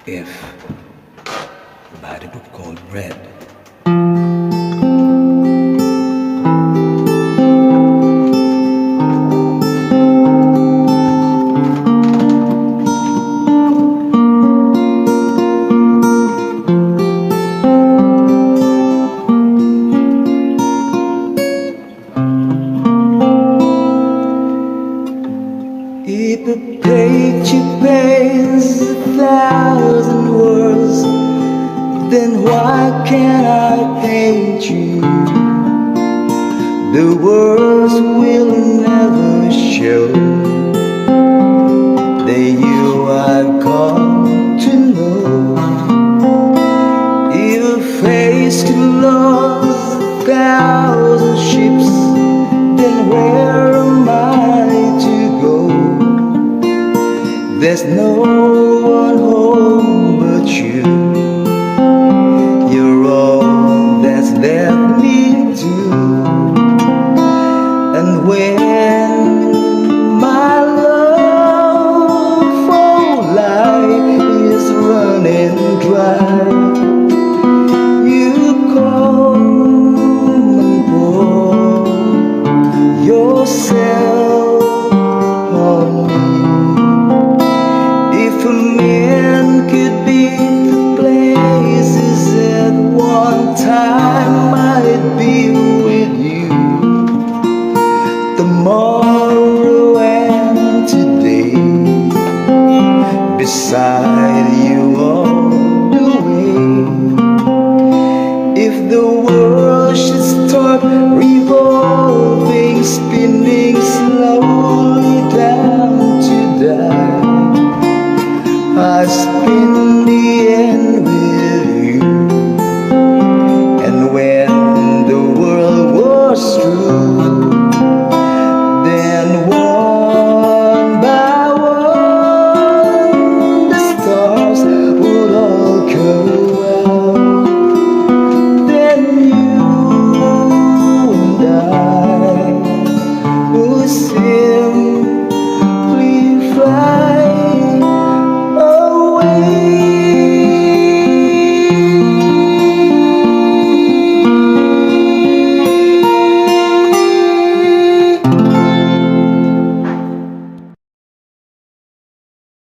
If by the book called Red. If a picture paints 1,000 words, then why can't I paint you? The words will never show the you I've come to know. If a face could lose 1,000 ships, then where am I to go? There's no one home but you. You're all that's left me to. And when my love for life is running dry, you come and pour yourself on me. If a man could be the places at one time, I'd be with you tomorrow and today, beside you all the way. If the world should start revolving, spinning slowly down to die, I spin